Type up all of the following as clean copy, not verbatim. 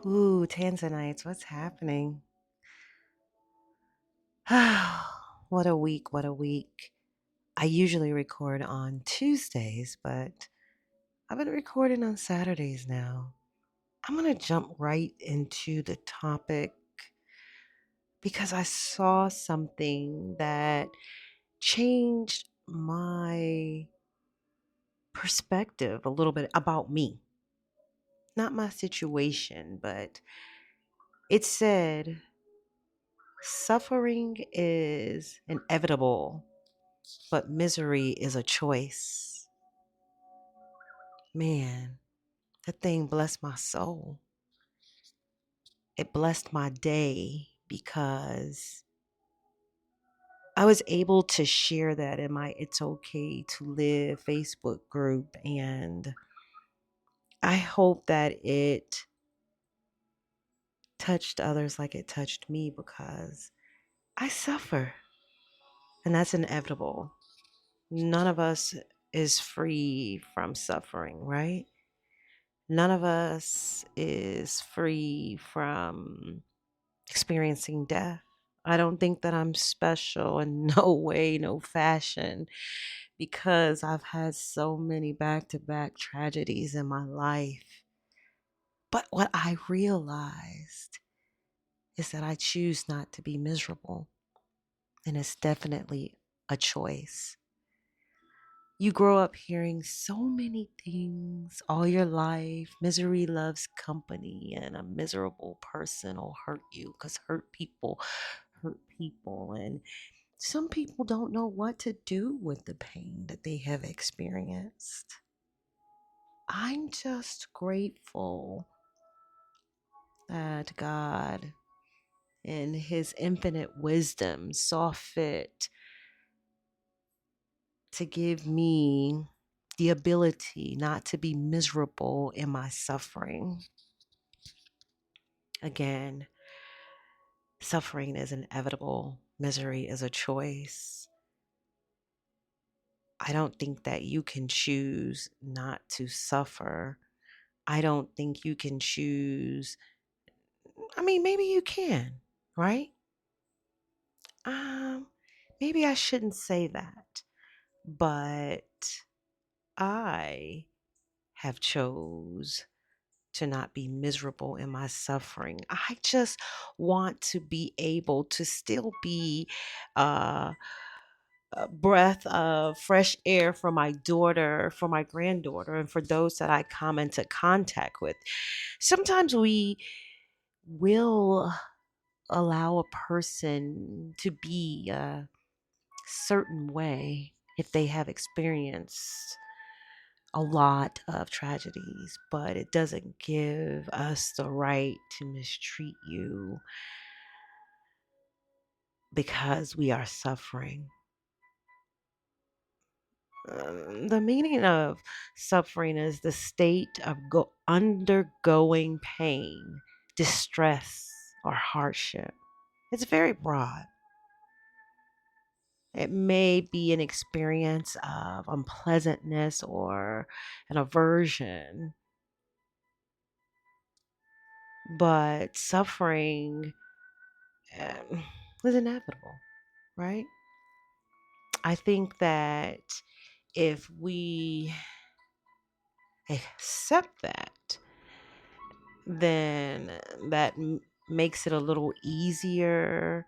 Ooh, Tanzanites, what's happening? What a week, what a week. I usually record on Tuesdays, but I've been recording on Saturdays now. I'm going to jump right into the topic because I saw something that changed my perspective a little bit about me. Not my situation, but it said suffering is inevitable, but misery is a choice. Man, that thing blessed my soul. It blessed my day because I was able to share that in my It's Okay to Live Facebook group. And I hope that it touched others like it touched me because I suffer, and that's inevitable. None of us is free from suffering, right? None of us is free from experiencing death. I don't think that I'm special in no way, no fashion, because I've had so many back to back tragedies in my life. But what I realized is that I choose not to be miserable, and it's definitely a choice. You grow up hearing so many things all your life. Misery loves company, and a miserable person will hurt you because hurt people hurt people. And some people don't know what to do with the pain that they have experienced. I'm just grateful that God, in His infinite wisdom, saw fit to give me the ability not to be miserable in my suffering. Again, suffering is inevitable, misery is a choice. I don't think that you can choose not to suffer. I don't think you can choose. I mean, maybe you can, right? Um, Maybe I shouldn't say that, but I have chose to not be miserable in my suffering. I just want to be able to still be uh, a breath of fresh air for my daughter, for my granddaughter, and for those that I come into contact with. Sometimes we will allow a person to be a certain way if they have experienced a lot of tragedies, but it doesn't give us the right to mistreat you because we are suffering. The meaning of suffering is the state of undergoing pain, distress, or hardship. It's very broad. It may be an experience of unpleasantness or an aversion, but suffering is inevitable, right? I think that if we accept that, then that makes it a little easier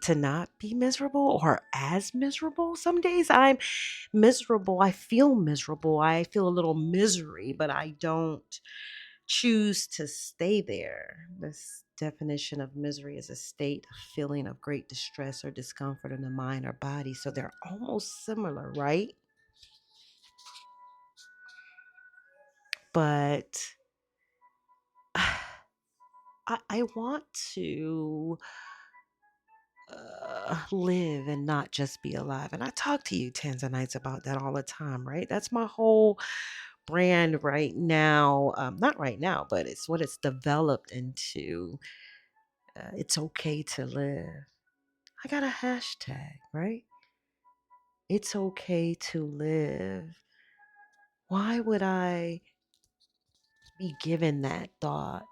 to not be miserable or as miserable. Some days I'm miserable. I feel miserable. I feel a little misery, but I don't choose to stay there. This definition of misery is a state, a feeling of great distress or discomfort in the mind or body. So they're almost similar, right? But I want to live and not just be alive. And I talk to you Tanzanites about that all the time, right? That's my whole brand right now. Not right now, but it's what it's developed into. It's okay to live. I got a hashtag, right? It's okay to live. Why would I be given that thought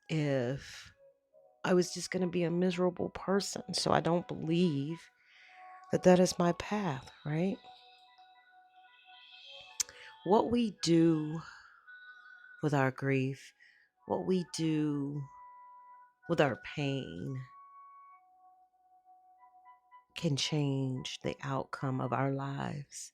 if I was just going to be a miserable person. So I don't believe that that is my path, right? What we do with our grief, what we do with our pain can change the outcome of our lives.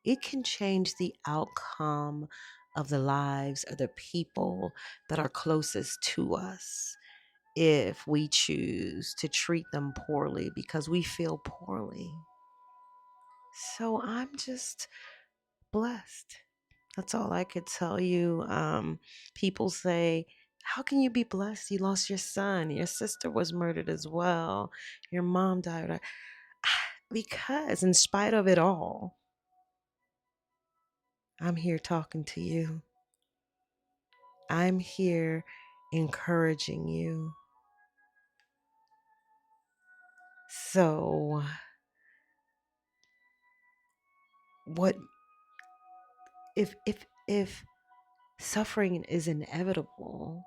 It can change the outcome of the lives of the people that are closest to us if we choose to treat them poorly because we feel poorly. So I'm just blessed. That's all I could tell you. People say, how can you be blessed? You lost your son. Your sister was murdered as well. Your mom died. Because, in spite of it all, I'm here talking to you. I'm here encouraging you. So, what if suffering is inevitable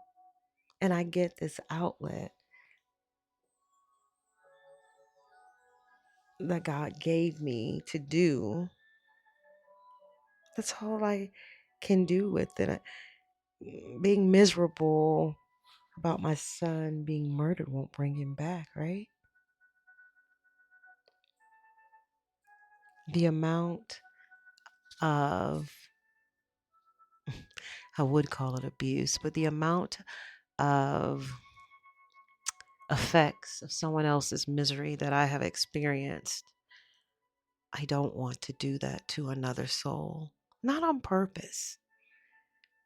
and I get this outlet that God gave me to do, that's all I can do with it. Being miserable about my son being murdered won't bring him back, right? The amount of, I would call it abuse, but the amount of effects of someone else's misery that I have experienced, I don't want to do that to another soul. Not on purpose.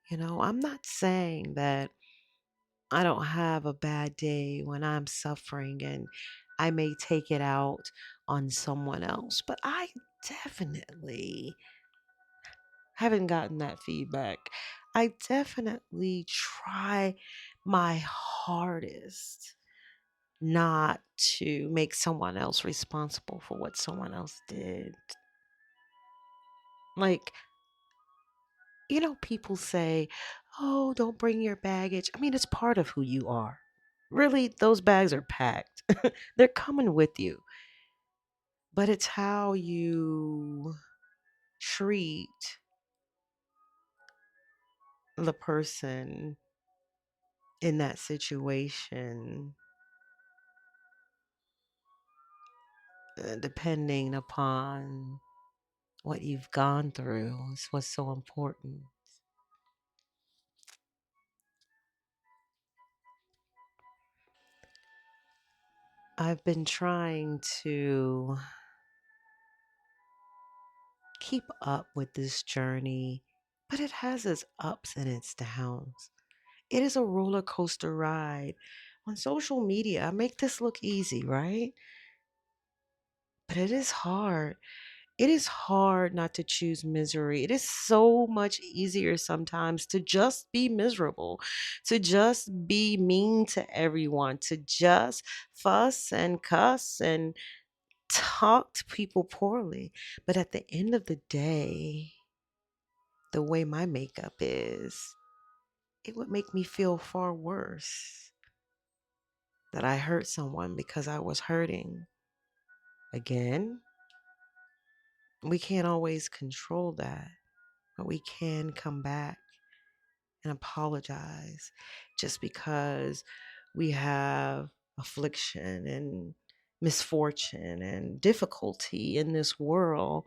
I'm not saying that I don't have a bad day when I'm suffering and I may take it out on someone else, but I definitely haven't gotten that feedback. I definitely try my hardest not to make someone else responsible for what someone else did. Like, people say, oh, don't bring your baggage. I mean, it's part of who you are. Really, those bags are packed, they're coming with you. But it's how you treat the person in that situation, depending upon what you've gone through, is what's so important. I've been trying to keep up with this journey, but it has its ups and its downs. It is a roller coaster ride. On social media, I make this look easy, right? But it is hard. It is hard not to choose misery. It is so much easier sometimes to just be miserable, to just be mean to everyone, to just fuss and cuss and talk to people poorly. But at the end of the day, the way my makeup is, it would make me feel far worse that I hurt someone because I was hurting. Again, we can't always control that, but we can come back and apologize. Just because we have affliction and misfortune and difficulty in this world,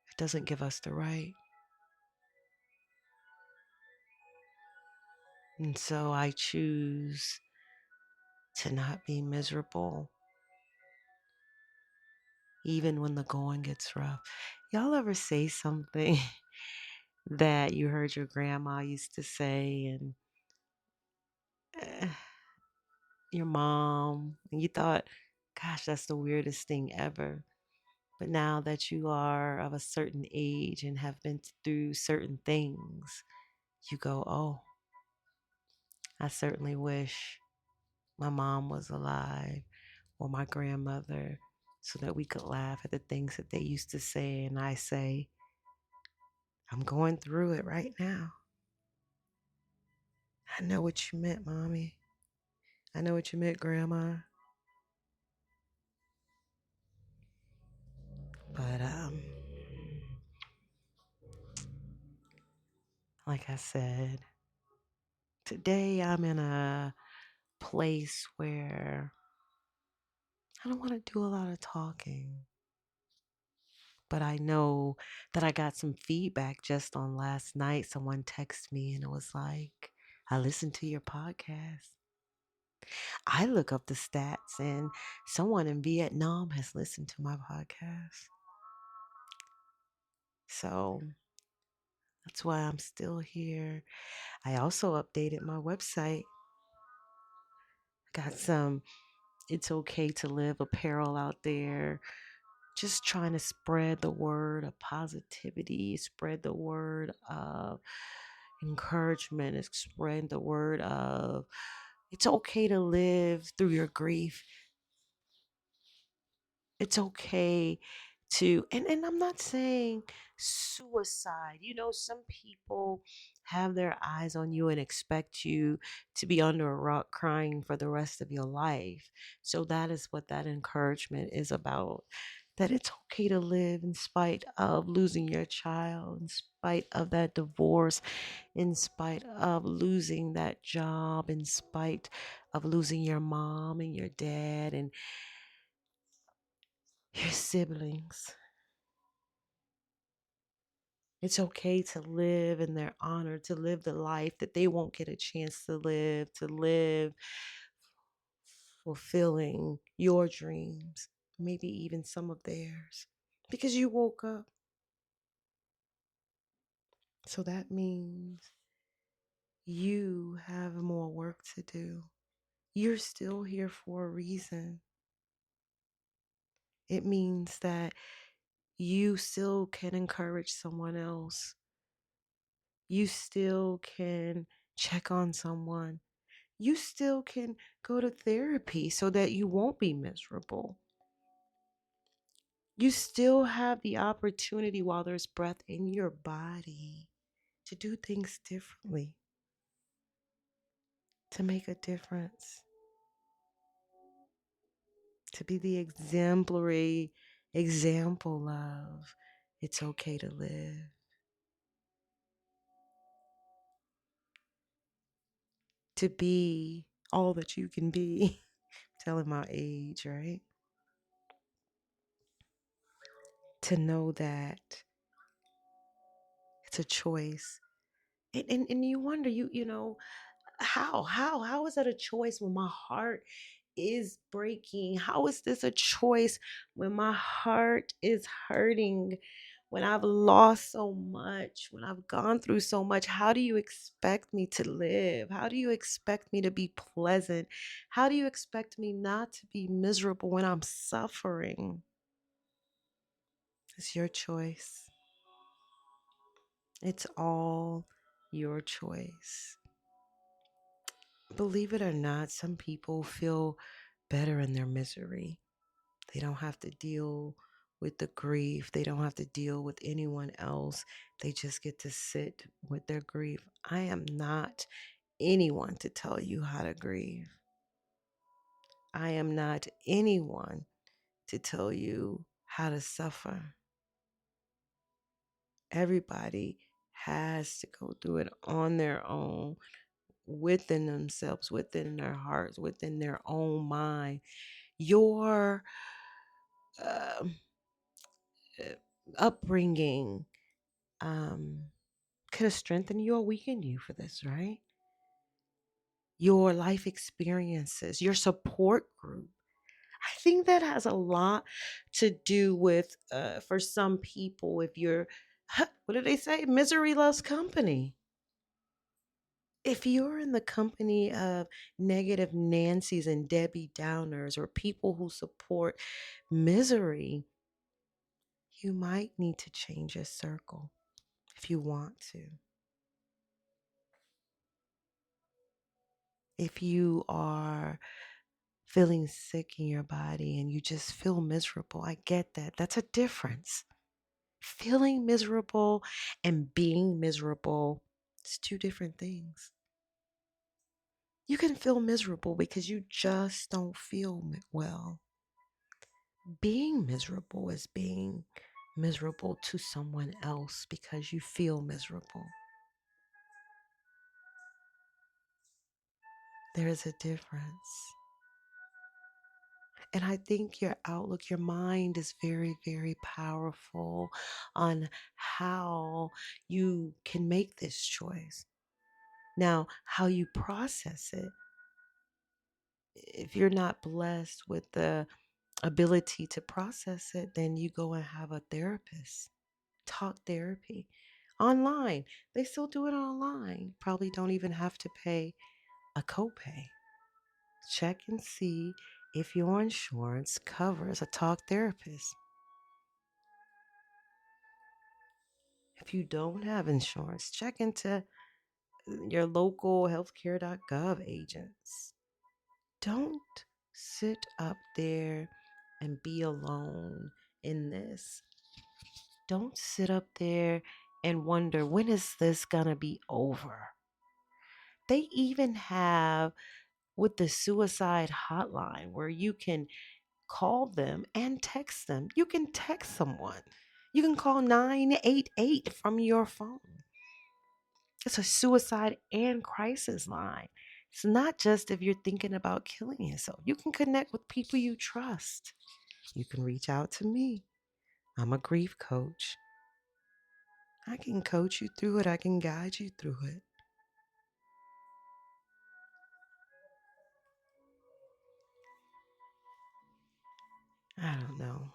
it doesn't give us the right. And so I choose to not be miserable, even when the going gets rough. Y'all ever say something that you heard your grandma used to say and eh, your mom, and you thought, gosh, that's the weirdest thing ever? But now that you are of a certain age and have been through certain things, you go, oh, I certainly wish my mom was alive or my grandmother so that we could laugh at the things that they used to say. And I say, I'm going through it right now. I know what you meant, Mommy. I know what you meant, Grandma. But like I said, today I'm in a place where I don't want to do a lot of talking. But I know that I got some feedback just on last night. Someone texted me and it was like, I listened to your podcast. I look up the stats and someone in Vietnam has listened to my podcast. So that's why I'm still here. I also updated my website. Got some It's Okay to Live apparel out there. Just trying to spread the word of positivity, spread the word of encouragement, and spread the word of it's okay to live through your grief. It's okay to and I'm not saying suicide. Some people have their eyes on you and expect you to be under a rock crying for the rest of your life. So that is what that encouragement is about. That it's okay to live in spite of losing your child, in spite of that divorce, in spite of losing that job, in spite of losing your mom and your dad and your siblings. It's okay to live in their honor, to live the life that they won't get a chance to live fulfilling your dreams, maybe even some of theirs, because you woke up. So that means you have more work to do. You're still here for a reason. It means that you still can encourage someone else. You still can check on someone. You still can go to therapy so that you won't be miserable. You still have the opportunity while there's breath in your body to do things differently, to make a difference, to be the exemplary example of it's okay to live, to be all that you can be. Telling my age, right? To know that it's a choice. And you wonder, how is that a choice when my heart is breaking? How is this a choice when my heart is hurting? When I've lost so much, when I've gone through so much, how do you expect me to live? How do you expect me to be pleasant? How do you expect me not to be miserable when I'm suffering? It's your choice. It's all your choice. Believe it or not, some people feel better in their misery. They don't have to deal with the grief. They don't have to deal with anyone else. They just get to sit with their grief. I am not anyone to tell you how to grieve. I am not anyone to tell you how to suffer. Everybody has to go through it on their own, within themselves, within their hearts, within their own mind. Your uh, upbringing um, could have strengthened you or weakened you for this, right? Your life experiences, your support group. I think that has a lot to do with, for some people, if you're, what do they say? Misery loves company. If you're in the company of negative Nancy's and Debbie Downers or people who support misery, you might need to change your circle if you want to. If you are feeling sick in your body and you just feel miserable, I get that. That's a difference. Feeling miserable and being miserable, it's two different things. You can feel miserable because you just don't feel well. Being miserable is being miserable to someone else because you feel miserable. There is a difference. And I think your outlook, your mind is very, very powerful on how you can make this choice. Now, how you process it, if you're not blessed with the ability to process it, then you go and have a therapist. Talk therapy online. They still do it online. Probably don't even have to pay a copay. Check and see if your insurance covers a talk therapist. If you don't have insurance, check into your local healthcare.gov agents. Don't sit up there and be alone in this. Don't sit up there and wonder, when is this going to be over? They even have with the suicide hotline where you can call them and text them. You can text someone. You can call 988 from your phone. It's a suicide and crisis line. It's not just if you're thinking about killing yourself. You can connect with people you trust. You can reach out to me. I'm a grief coach. I can coach you through it. I can guide you through it. I don't know.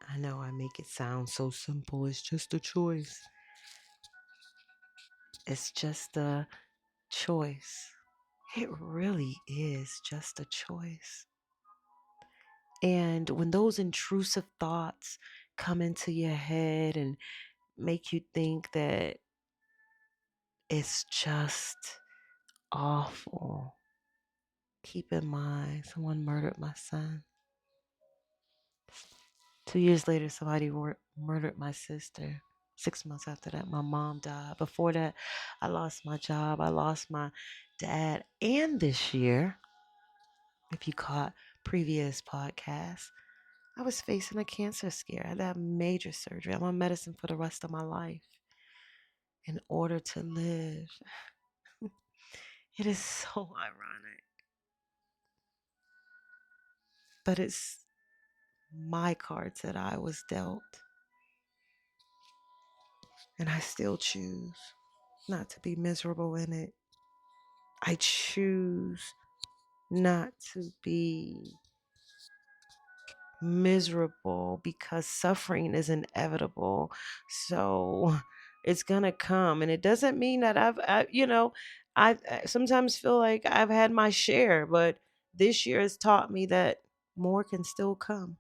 I know I make it sound so simple. It's just a choice. It's just a choice. It really is just a choice. And when those intrusive thoughts come into your head and make you think that it's just awful, keep in mind someone murdered my son. 2 years later, somebody murdered my sister. 6 months after that, my mom died. Before that, I lost my job. I lost my dad. And this year, if you caught previous podcasts, I was facing a cancer scare. I had to have major surgery. I'm on medicine for the rest of my life in order to live. It is so ironic, but it's my cards that I was dealt. And I still choose not to be miserable in it. I choose not to be miserable because suffering is inevitable. So it's gonna come, and it doesn't mean that I sometimes feel like I've had my share, but this year has taught me that more can still come.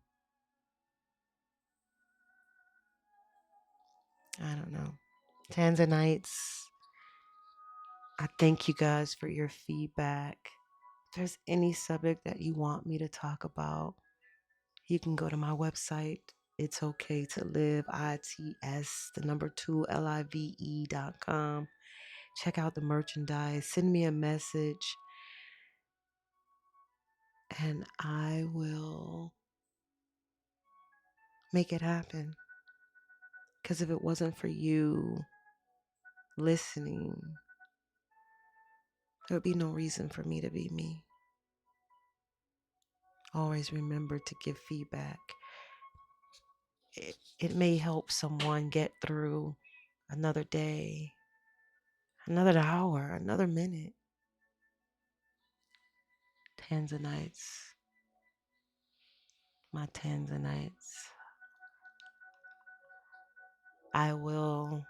I don't know. Tanzanites, I thank you guys for your feedback. If there's any subject that you want me to talk about, you can go to my website. It's okay to live, ITS, the number 2LIVE.com. Check out the merchandise. Send me a message and I will make it happen. Because if it wasn't for you listening, there would be no reason for me to be me. Always remember to give feedback. It may help someone get through another day, another hour, another minute. Tanzanites, my Tanzanites. I will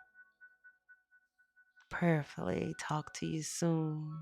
prayerfully talk to you soon.